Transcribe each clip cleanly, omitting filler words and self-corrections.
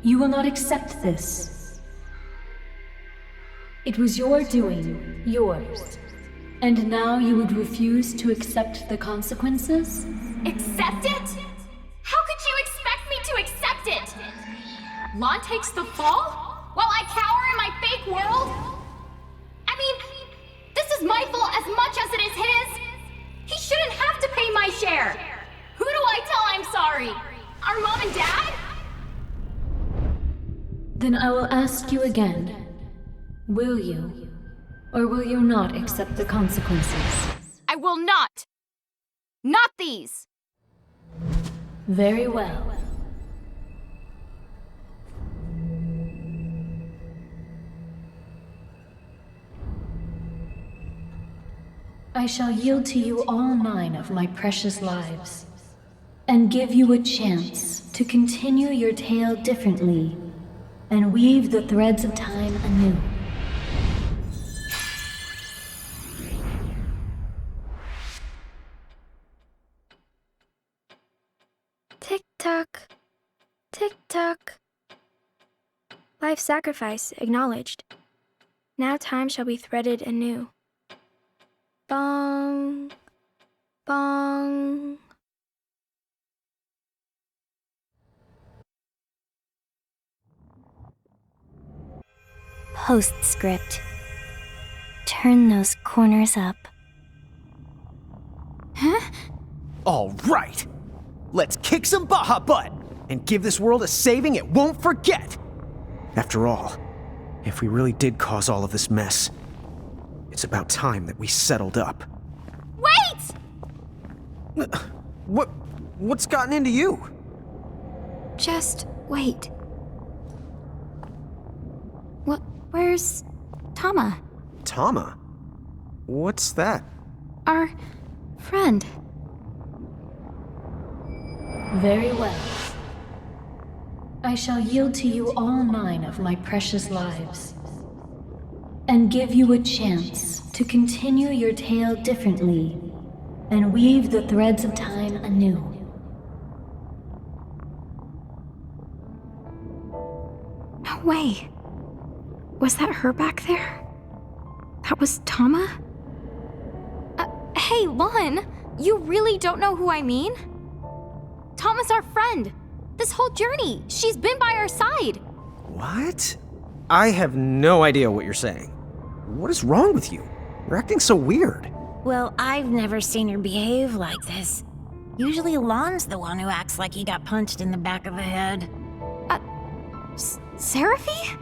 You will not accept this. It was your doing, yours. And now you would refuse to accept the consequences? Accept it? How could you expect me to accept it? Lon takes the fall while I cower in my fake world? I mean, this is my fault as much as it is his. He shouldn't have to pay my share. Who do I tell I'm sorry? Our mom and dad? Then I will ask you again. Will you, or will you not accept the consequences? I will not. Not these. Very well. I shall yield to you all 9 of my precious lives, and give you a chance to continue your tale differently, and weave the threads of time anew. Tick-tock. Tick-tock. Life sacrifice acknowledged. Now time shall be threaded anew. Bong. Bong. PostScript. Turn those corners up. Huh? All right! Let's kick some Baja butt and give this world a saving it won't forget! After all, if we really did cause all of this mess, it's about time that we settled up. Wait! What's gotten into you? Just wait. Where's Tama? Tama? What's that? Our friend. Very well. I shall yield to you all 9 of my precious lives, and give you a chance to continue your tale differently, and weave the threads of time anew. No way. Was that her back there? That was Tama? Hey, Lon, you really don't know who I mean? Tama's our friend. This whole journey, she's been by our side. What? I have no idea what you're saying. What is wrong with you? You're acting so weird. Well, I've never seen her behave like this. Usually Lon's the one who acts like he got punched in the back of the head. Seraphy?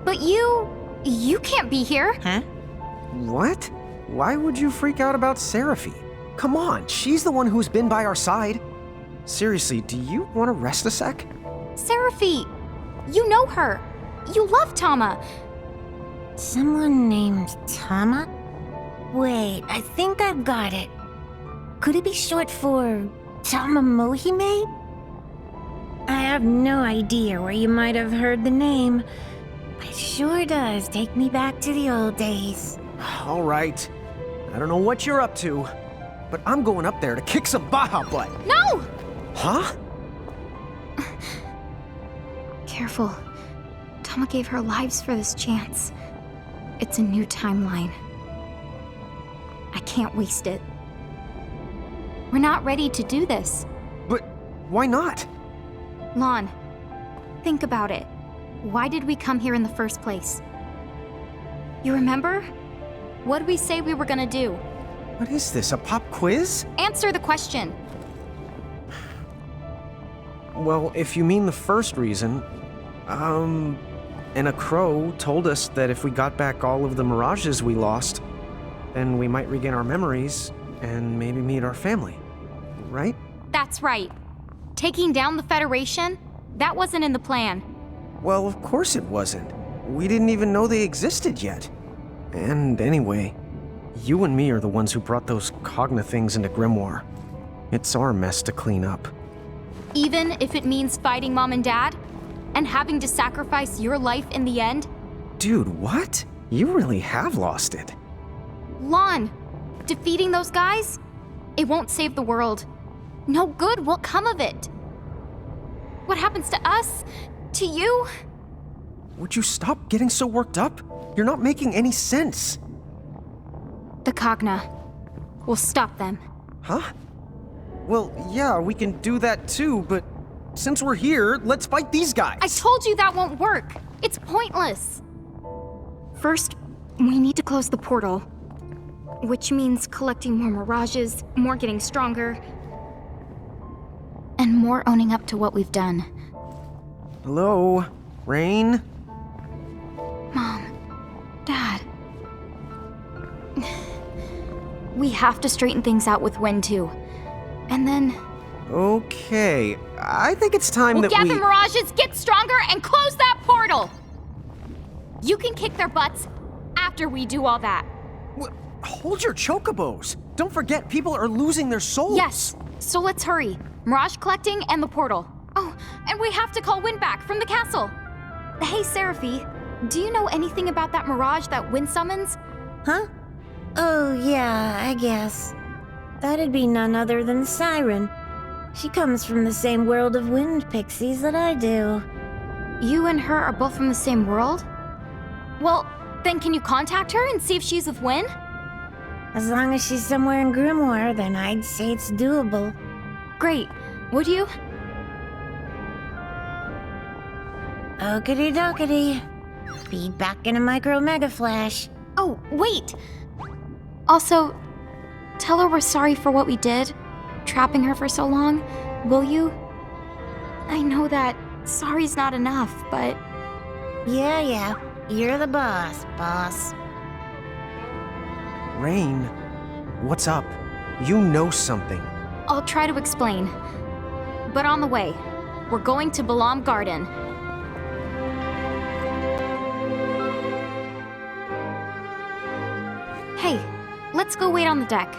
But you can't be here. Huh? What? Why would you freak out about Seraphy? Come on, she's the one who's been by our side. Seriously, do you want to rest a sec? Seraphy, you know her. You love Tama. Someone named Tama? Wait, I think I've got it. Could it be short for Tama Mohime? I have no idea where you might have heard the name, but it sure does take me back to the old days. All right. I don't know what you're up to, but I'm going up there to kick some Baja butt. No! Huh? Careful. Tama gave her lives for this chance. It's a new timeline. I can't waste it. We're not ready to do this. But why not? Lon, think about it. Why did we come here in the first place? You remember? What did we say we were gonna do? What is this, a pop quiz? Answer the question. Well, if you mean the first reason, and a crow told us that if we got back all of the mirages we lost, then we might regain our memories and maybe meet our family, right? That's right. Taking down the Federation? That wasn't in the plan. Well, of course it wasn't. We didn't even know they existed yet. And anyway, you and me are the ones who brought those Cogna things into Grimoire. It's our mess to clean up. Even if it means fighting Mom and Dad? And having to sacrifice your life in the end? Dude, what? You really have lost it. Lon, defeating those guys? It won't save the world. No good will come of it. What happens to us To you? Would you stop getting so worked up? You're not making any sense. The Cogna. We'll stop them. Huh? Well, yeah, we can do that too, but since we're here, let's fight these guys. I told you that won't work. It's pointless. First, we need to close the portal. Which means collecting more mirages, more getting stronger, and more owning up to what we've done. Hello? Rain? Mom, Dad. We have to straighten things out with Wynn too. And then... Okay, I think it's time We'll that we... gather mirages, get stronger, and close that portal! You can kick their butts after we do all that. Hold your chocobos! Don't forget, people are losing their souls! Yes, so let's hurry. Mirage collecting and the portal. Oh, and we have to call Wynn back from the castle. Hey, Seraphy, do you know anything about that mirage that Wynn summons? Huh? Oh, yeah, I guess. That'd be none other than Siren. She comes from the same world of wind pixies that I do. You and her are both from the same world? Well, then can you contact her and see if she's with Wynn? As long as she's somewhere in Grimoire, then I'd say it's doable. Great. Would you? Okity dokity. Feed back in a micro mega flash. Oh, wait! Also, tell her we're sorry for what we did, trapping her for so long, will you? I know that sorry's not enough, but... Yeah, you're the boss. Rain, what's up? You know something. I'll try to explain. But on the way, we're going to Balam Garden. Hey, let's go wait on the deck.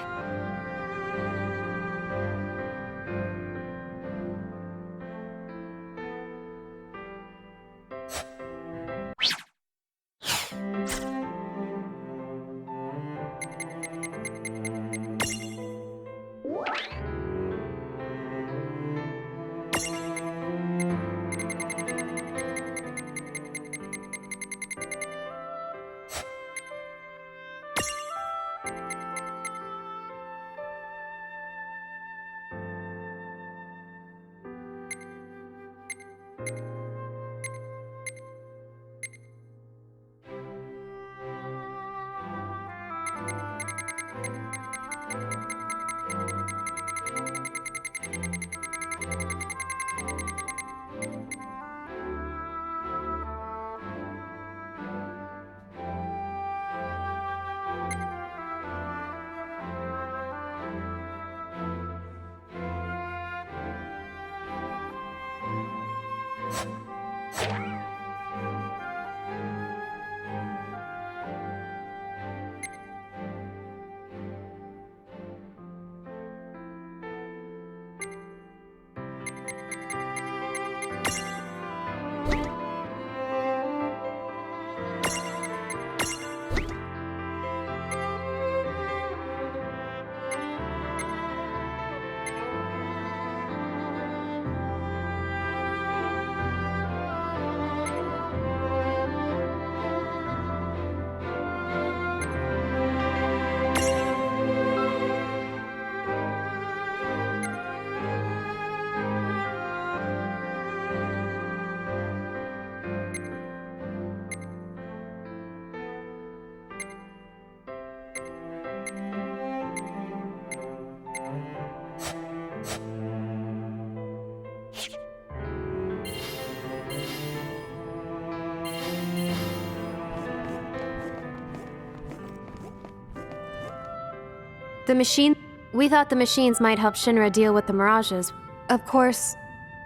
We thought the machines might help Shinra deal with the mirages. Of course,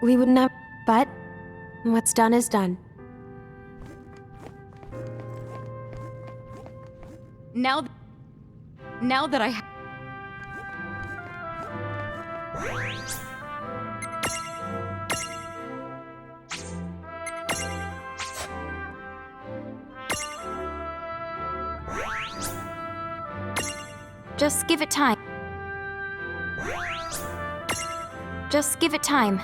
we would never, but what's done is done. Now that I... Just give it time. Just give it time.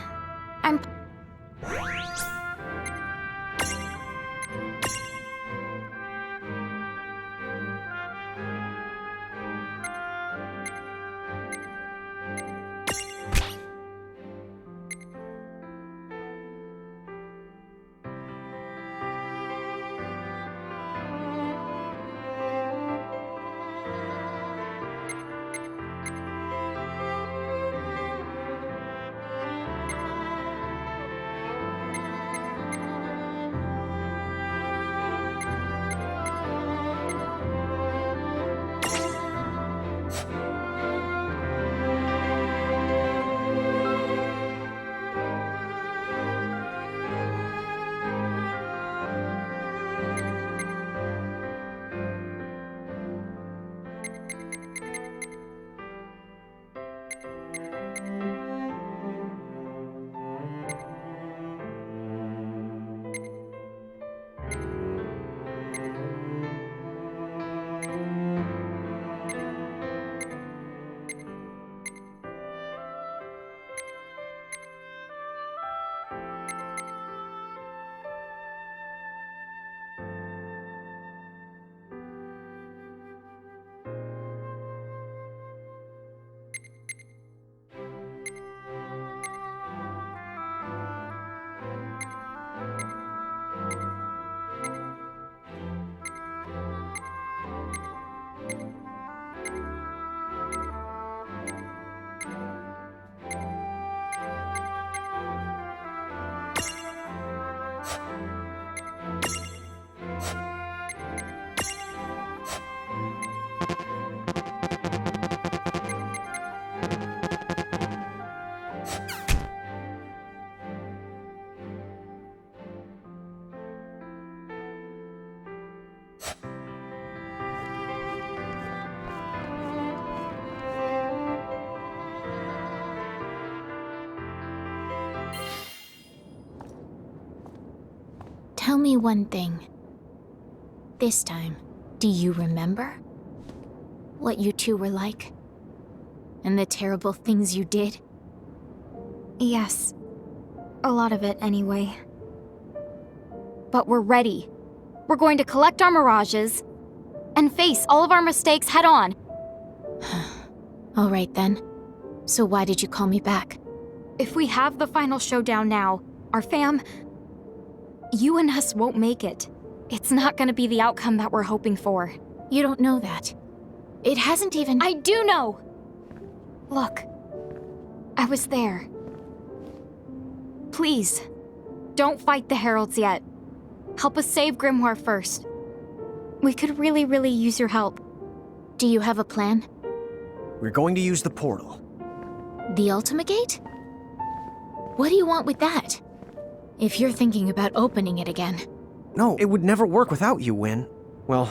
Tell me one thing. This time, do you remember? What you two were like? And the terrible things you did? Yes. A lot of it, anyway. But we're ready. We're going to collect our mirages and face all of our mistakes head on. All right then. So why did you call me back? If we have the final showdown now, our fam... You and us won't make it. It's not gonna be the outcome that we're hoping for. You don't know that. It hasn't even... I do know! Look. I was there. Please, don't fight the Heralds yet. Help us save Grimoire first. We could really use your help. Do you have a plan? We're going to use the portal. The Ultimate Gate? What do you want with that? If you're thinking about opening it again. No, it would never work without you, Win. Well,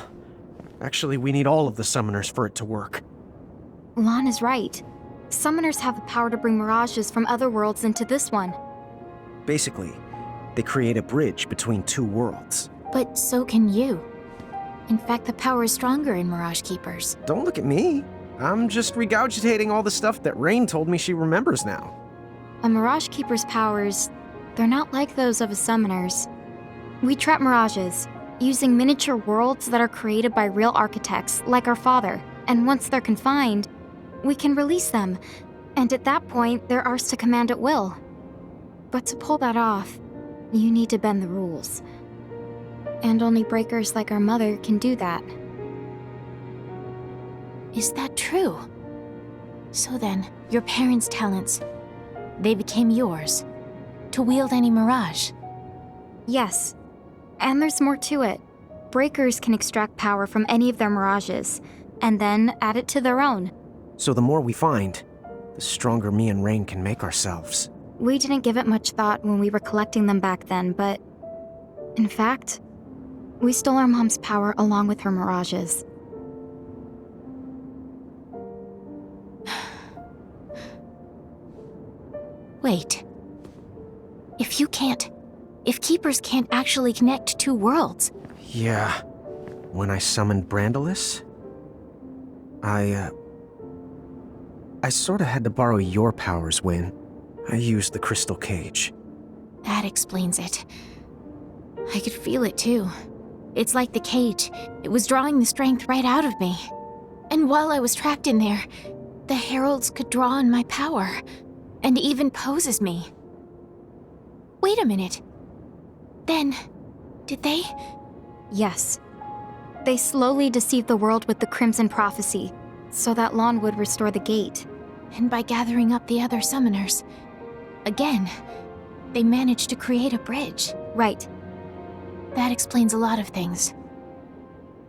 actually, we need all of the summoners for it to work. Lon is right. Summoners have the power to bring mirages from other worlds into this one. Basically, they create a bridge between two worlds. But so can you. In fact, the power is stronger in Mirage Keepers. Don't look at me. I'm just regurgitating all the stuff that Rain told me she remembers now. A Mirage Keeper's powers, they're not like those of a summoner's. We trap mirages, using miniature worlds that are created by real architects, like our father. And once they're confined, we can release them. And at that point, they're ours to command at will. But to pull that off, you need to bend the rules. And only breakers like our mother can do that. Is that true? So then, your parents' talents, they became yours, to wield any mirage? Yes. And there's more to it. Breakers can extract power from any of their mirages, and then add it to their own. So the more we find, the stronger me and Rain can make ourselves. We didn't give it much thought when we were collecting them back then, but... In fact, we stole our mom's power along with her mirages. Wait. If Keepers can't actually connect two worlds... Yeah. When I summoned Brandalis, I sorta had to borrow your powers, Win. I used the crystal cage. That explains it. I could feel it too. It's like the cage. It was drawing the strength right out of me. And while I was trapped in there, the heralds could draw on my power, and even pose as me. Wait a minute. Then, did they? Yes. They slowly deceived the world with the Crimson Prophecy, so that Lon would restore the gate. And by gathering up the other summoners, again, they managed to create a bridge. Right. That explains a lot of things.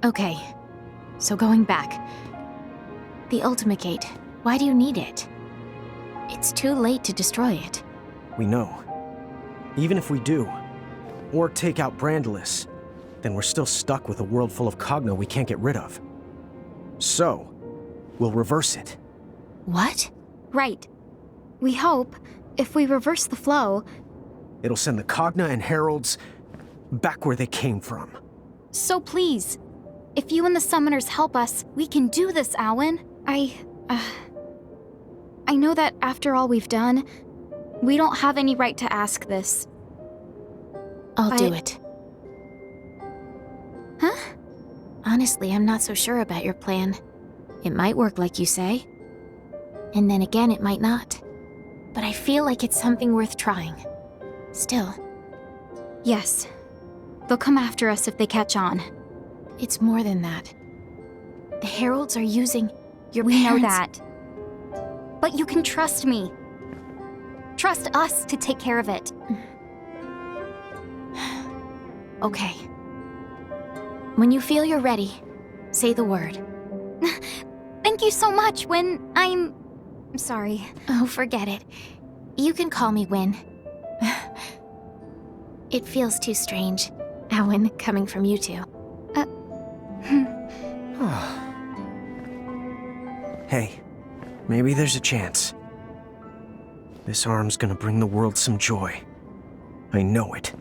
Okay, so going back. The Ultimate Gate, why do you need it? It's too late to destroy it. We know. Even if we do, or take out Brandalis, then we're still stuck with a world full of Cogno we can't get rid of. So, we'll reverse it. What? Right. We hope, if we reverse the flow... It'll send the Cogna and Heralds back where they came from. So please, if you and the summoners help us, we can do this, Alwyn. I know that after all we've done, we don't have any right to ask this. I'll do it. Huh? Honestly, I'm not so sure about your plan. It might work like you say. And then again, it might not. But I feel like it's something worth trying. Still. Yes. They'll come after us if they catch on. It's more than that. The heralds are using your We know parents'... that. But you can trust me. Trust us to take care of it. Okay. When you feel you're ready, say the word. Thank you so much when I'm sorry. Oh, forget it. You can call me Win. It feels too strange, Owen, coming from you two. Hey, maybe there's a chance. This arm's gonna bring the world some joy. I know it.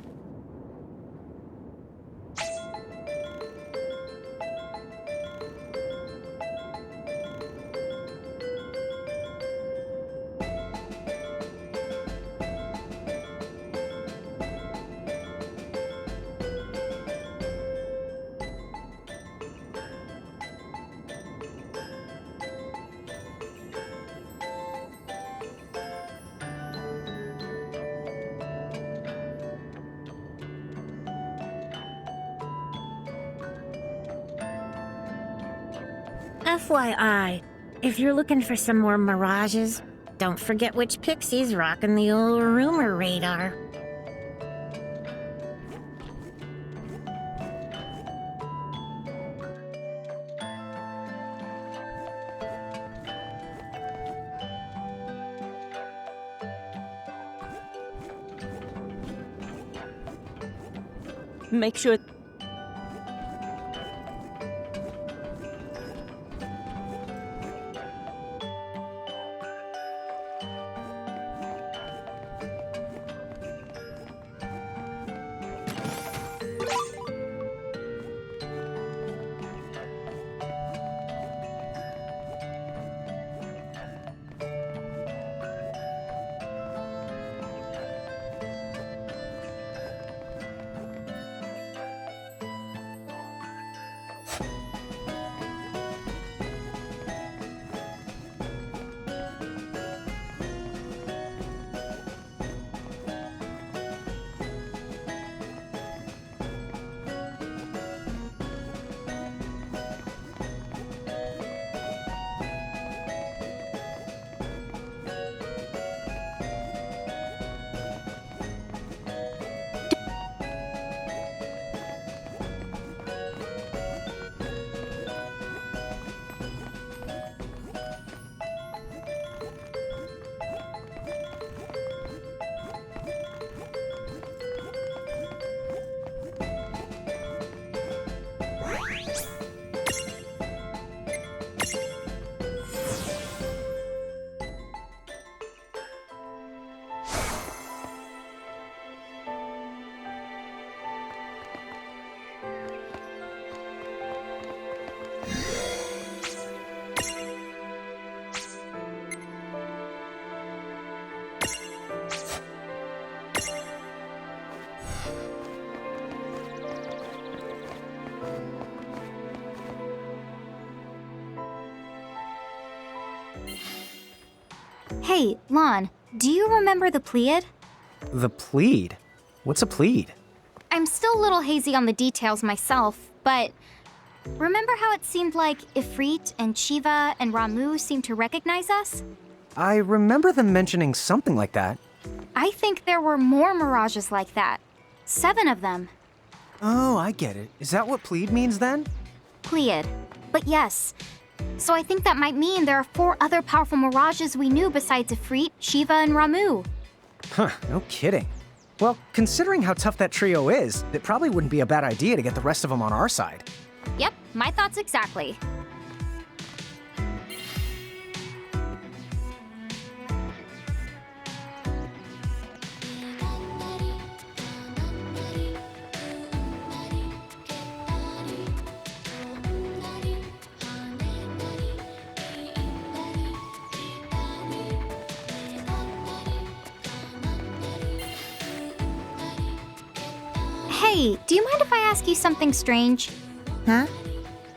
FYI, if you're looking for some more mirages, don't forget which pixie's rocking the old rumor radar. Make sure. Hey, Lon, do you remember the Pleiad? The plead? What's a plead? I'm still a little hazy on the details myself, but remember how it seemed like Ifrit and Shiva and Ramu seemed to recognize us? I remember them mentioning something like that. I think there were more mirages like that. 7 of them. Oh, I get it. Is that what plead means then? Pleiad. But yes. So I think that might mean there are 4 other powerful mirages we knew besides Ifrit, Shiva, and Ramu. Huh, no kidding. Well, considering how tough that trio is, it probably wouldn't be a bad idea to get the rest of them on our side. Yep, my thoughts exactly. Hey, do you mind if I ask you something strange? Huh?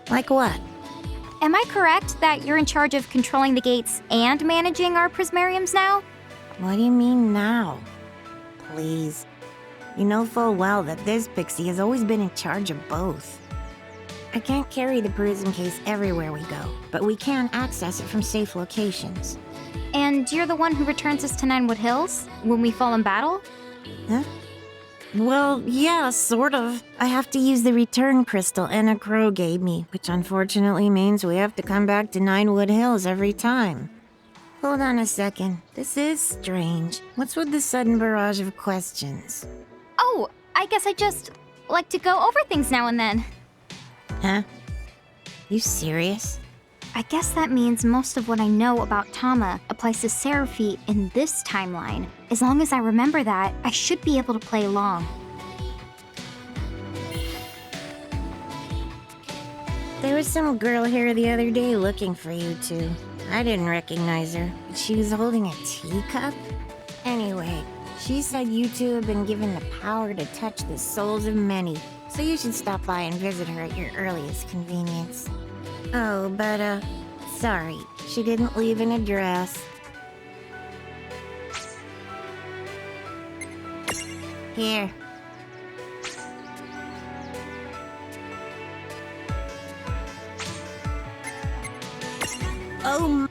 Like what? Am I correct that you're in charge of controlling the gates and managing our prismariums now? What do you mean now? Please. You know full well that this pixie has always been in charge of both. I can't carry the prism case everywhere we go, but we can access it from safe locations. And you're the one who returns us to Ninewood Hills when we fall in battle? Huh? Well, yeah, sort of. I have to use the return crystal Anna Crow gave me, which unfortunately means we have to come back to Ninewood Hills every time. Hold on a second. This is strange. What's with the sudden barrage of questions? Oh, I guess I just like to go over things now and then. Huh? You serious? I guess that means most of what I know about Tama applies to Seraphi in this timeline. As long as I remember that, I should be able to play along. There was some girl here the other day looking for you two. I didn't recognize her, but she was holding a teacup. Anyway, she said you two have been given the power to touch the souls of many, so you should stop by and visit her at your earliest convenience. Oh, but, sorry, she didn't leave an address. Here. Oh,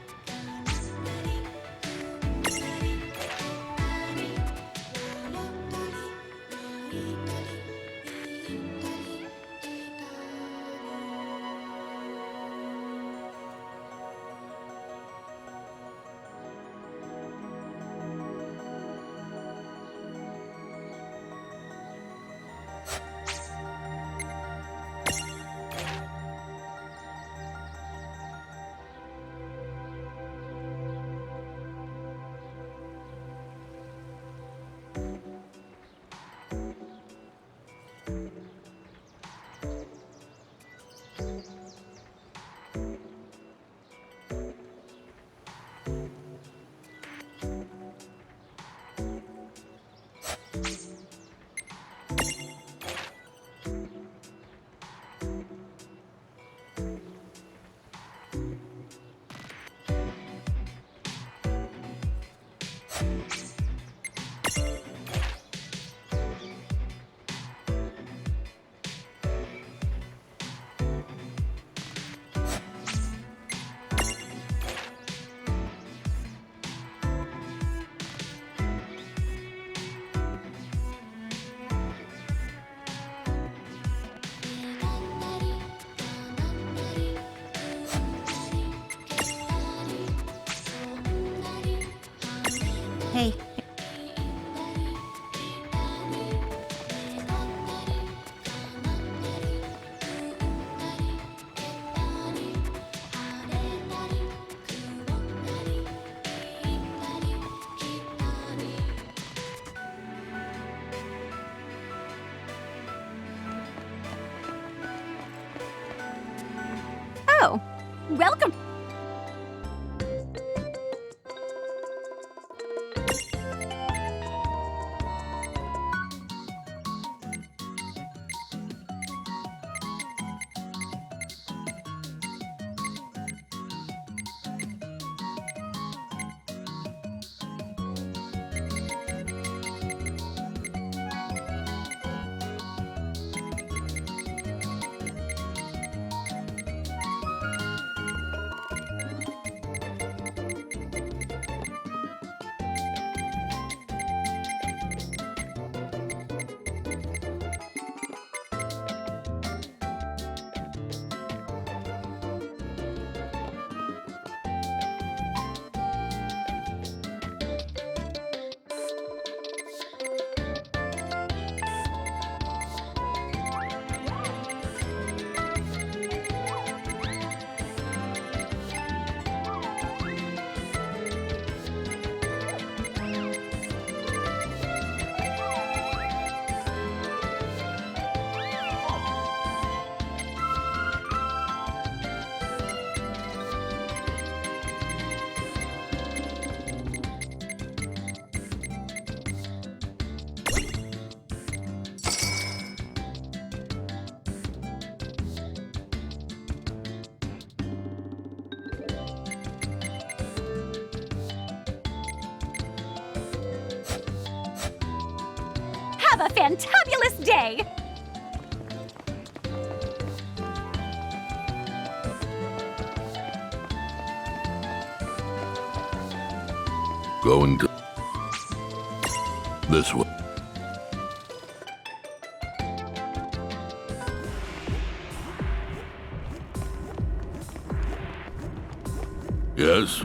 hey. Oh, welcome. Have a fantabulous day! Going to this way. Yes.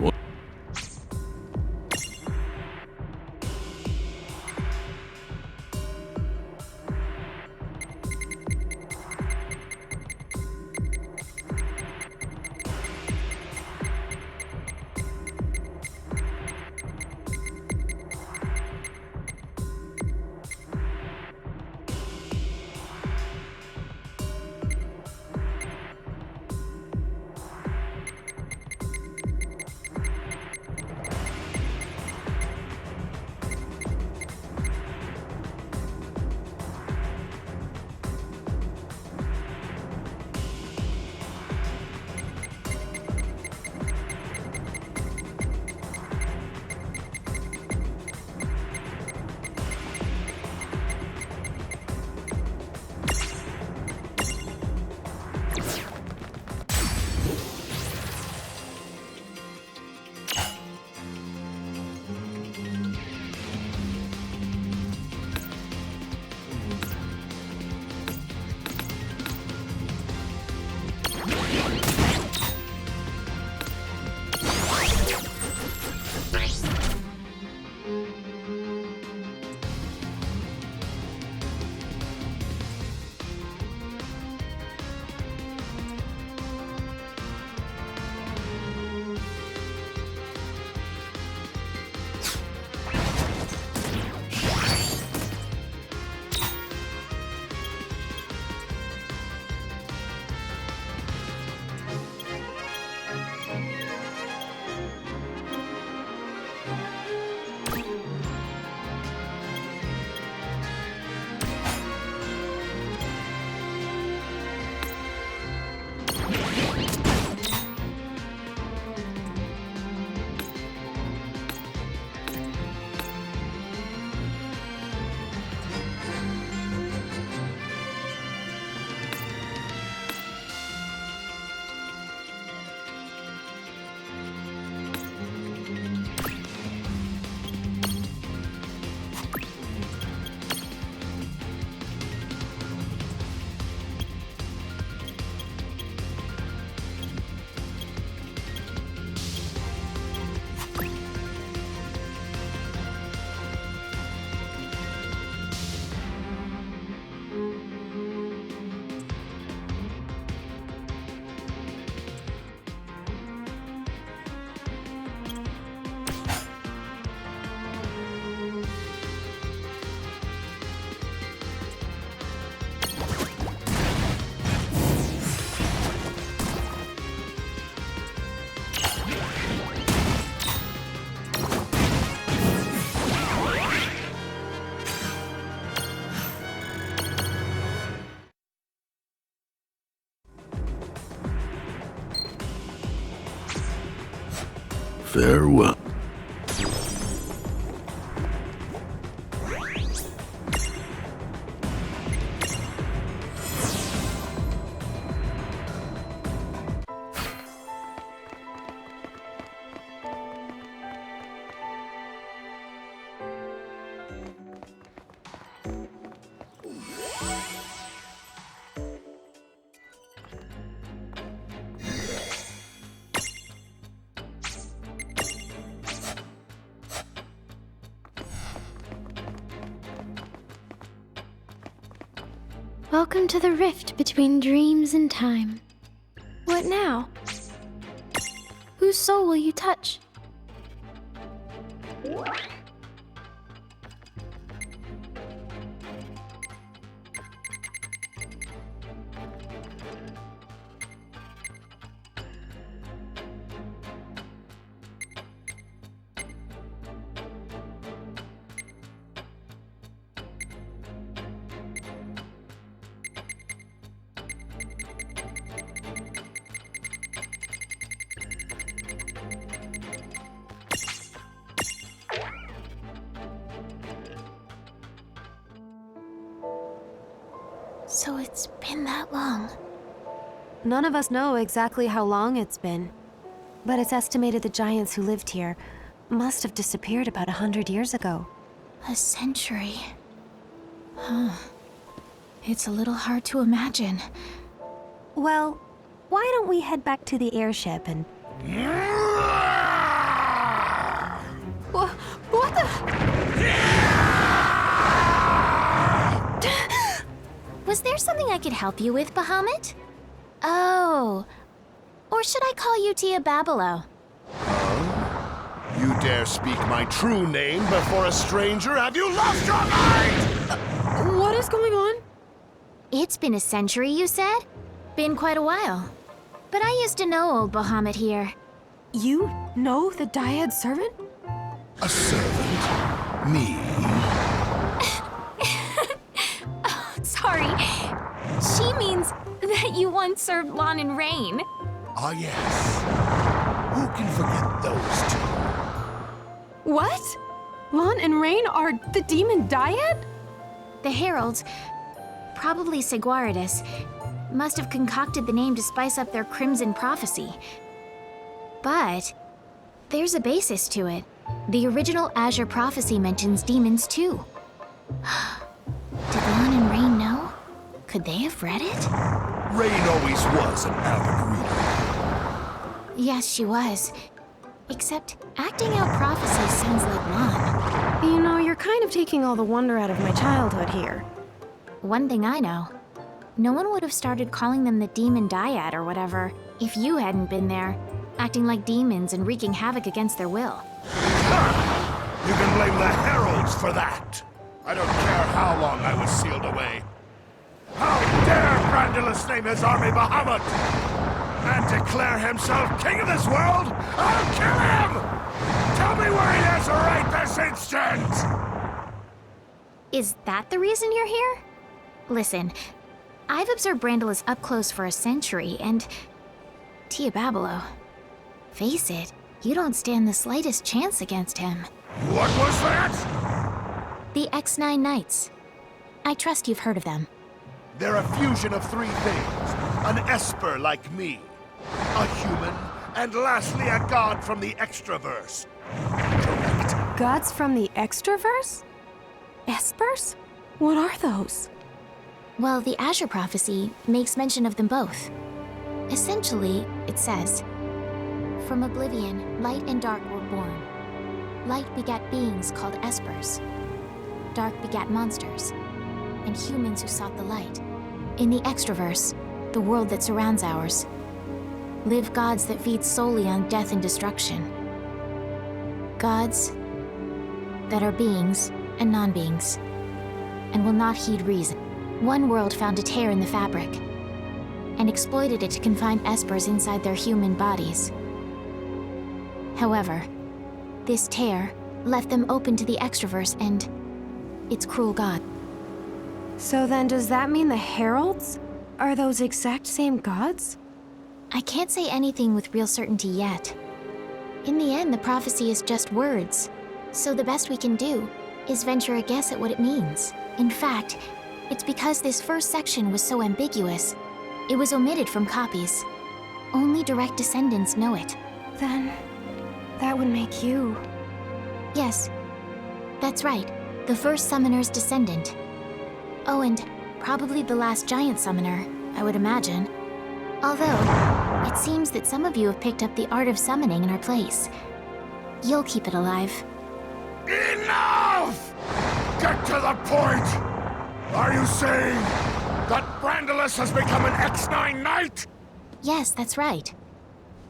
Farewell. Welcome to the rift between dreams and time. What now? Whose soul will you touch? So it's been that long. None of us know exactly how long it's been, but it's estimated the giants who lived here must have disappeared about 100 years ago. A century. Huh. It's a little hard to imagine. Well, why don't we head back to the airship and... What the? Was there something I could help you with, Bahamut? Oh. Or should I call you Tia Babilo? You dare speak my true name before a stranger? Have you lost your mind? What is going on? It's been a century, you said? Been quite a while. But I used to know old Bahamut here. You know the Dyad servant? A servant? Me? Sorry. She means that you once served Lon and Rain. Ah, yes. Who can forget those two? What? Lon and Rain are the demon Dyad? The heralds, probably Seguaridus, must have concocted the name to spice up their crimson prophecy. But there's a basis to it. The original Azure prophecy mentions demons too. Did Lon and Rain know? Could they have read it? Rain always was an avid reader. Yes, she was. Except acting out prophecies sounds like Lon. You know, you're kind of taking all the wonder out of my childhood here. One thing I know, no one would have started calling them the Demon Dyad or whatever if you hadn't been there, acting like demons and wreaking havoc against their will. Ha! You can blame the heralds for that. I don't care how long I was sealed away. How dare Brandulus name his army Bahamut and declare himself king of this world? I'll kill him! Tell me where he is right this instant! Is that the reason you're here? Listen, I've observed Brandulus up close for a century, and... Tia Babilo, face it, you don't stand the slightest chance against him. What was that? The X9 Knights. I trust you've heard of them. They're a fusion of three things. An Esper like me, a human, and lastly a god from the Extraverse. Correct. Gods from the Extraverse? Espers? What are those? Well, the Azure prophecy makes mention of them both. Essentially, it says, "From oblivion, light and dark were born. Light begat beings called Espers. Dark begat monsters, and humans who sought the light. In the Extraverse, the world that surrounds ours, live gods that feed solely on death and destruction. Gods that are beings and non-beings, and will not heed reason. One world found a tear in the fabric, and exploited it to confine Espers inside their human bodies. However, this tear left them open to the Extraverse and its cruel god." So then does that mean the heralds are those exact same gods? I can't say anything with real certainty yet. In the end, the prophecy is just words. So the best we can do is venture a guess at what it means. In fact, it's because this first section was so ambiguous, it was omitted from copies. Only direct descendants know it. Then, that would make you. Yes, that's right. The first summoner's descendant. Oh, and probably the last giant summoner, I would imagine. Although, it seems that some of you have picked up the art of summoning in our place. You'll keep it alive. Enough! Get to the point! Are you saying that Brandalus has become an X9 Knight? Yes, that's right.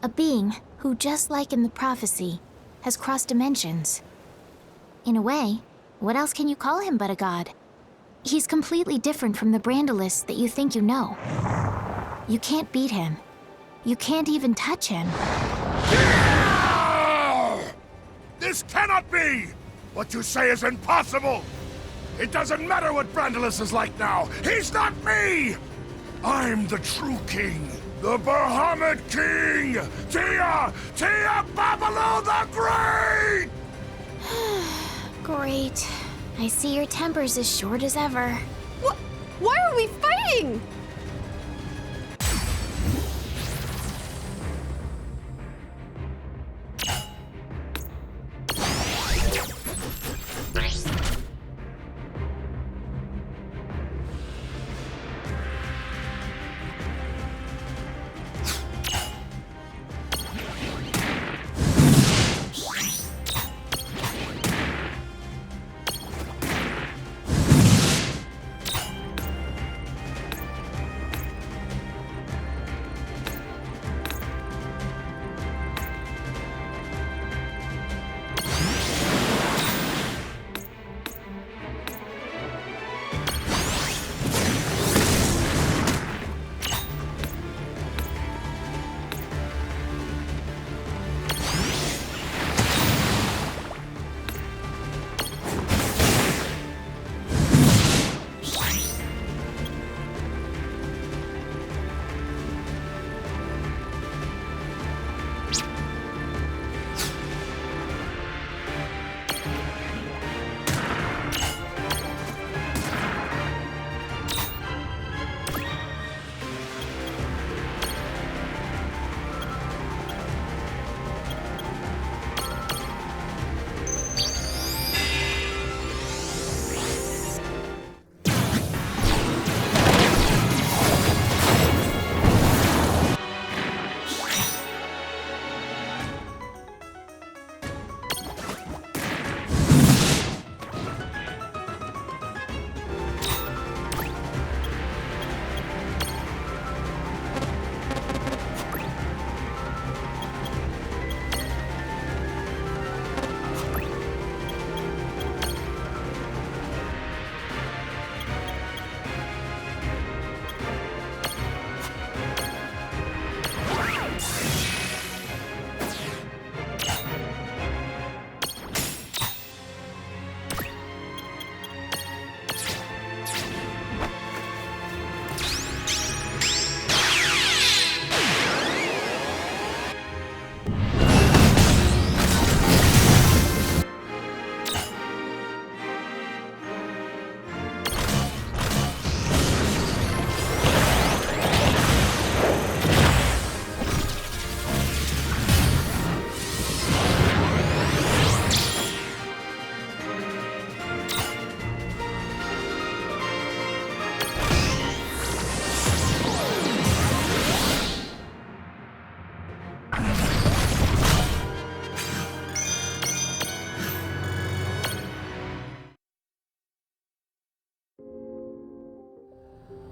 A being who, just like in the prophecy, has crossed dimensions. In a way, what else can you call him but a god? He's completely different from the Brandalus that you think you know. You can't beat him. You can't even touch him. This cannot be! What you say is impossible! It doesn't matter what Brandalus is like now! He's not me! I'm the true king! The Bahamut King! Tia Babalu the Great! Great. I see your temper's as short as ever. Why are we fighting?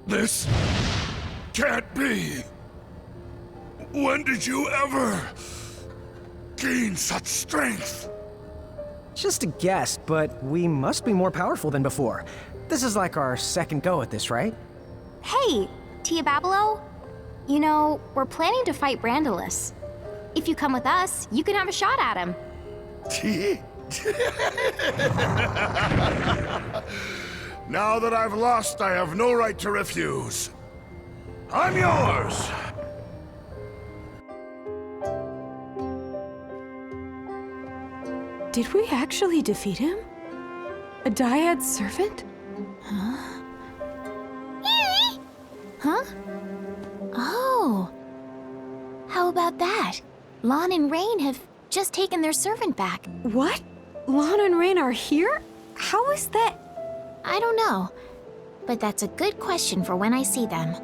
This can't be. When did you ever gain such strength? Just a guess, but we must be more powerful than before. This is like our second go at this, right? Hey, Tia Babalo? You know, we're planning to fight Brandalus. If you come with us, you can have a shot at him. Now that I've lost, I have no right to refuse. I'm yours! Did we actually defeat him? A dyad servant? Huh? Oh. How about that? Lon and Rain have just taken their servant back. What? Lana and Rain are here? How is that? I don't know, but that's a good question for when I see them.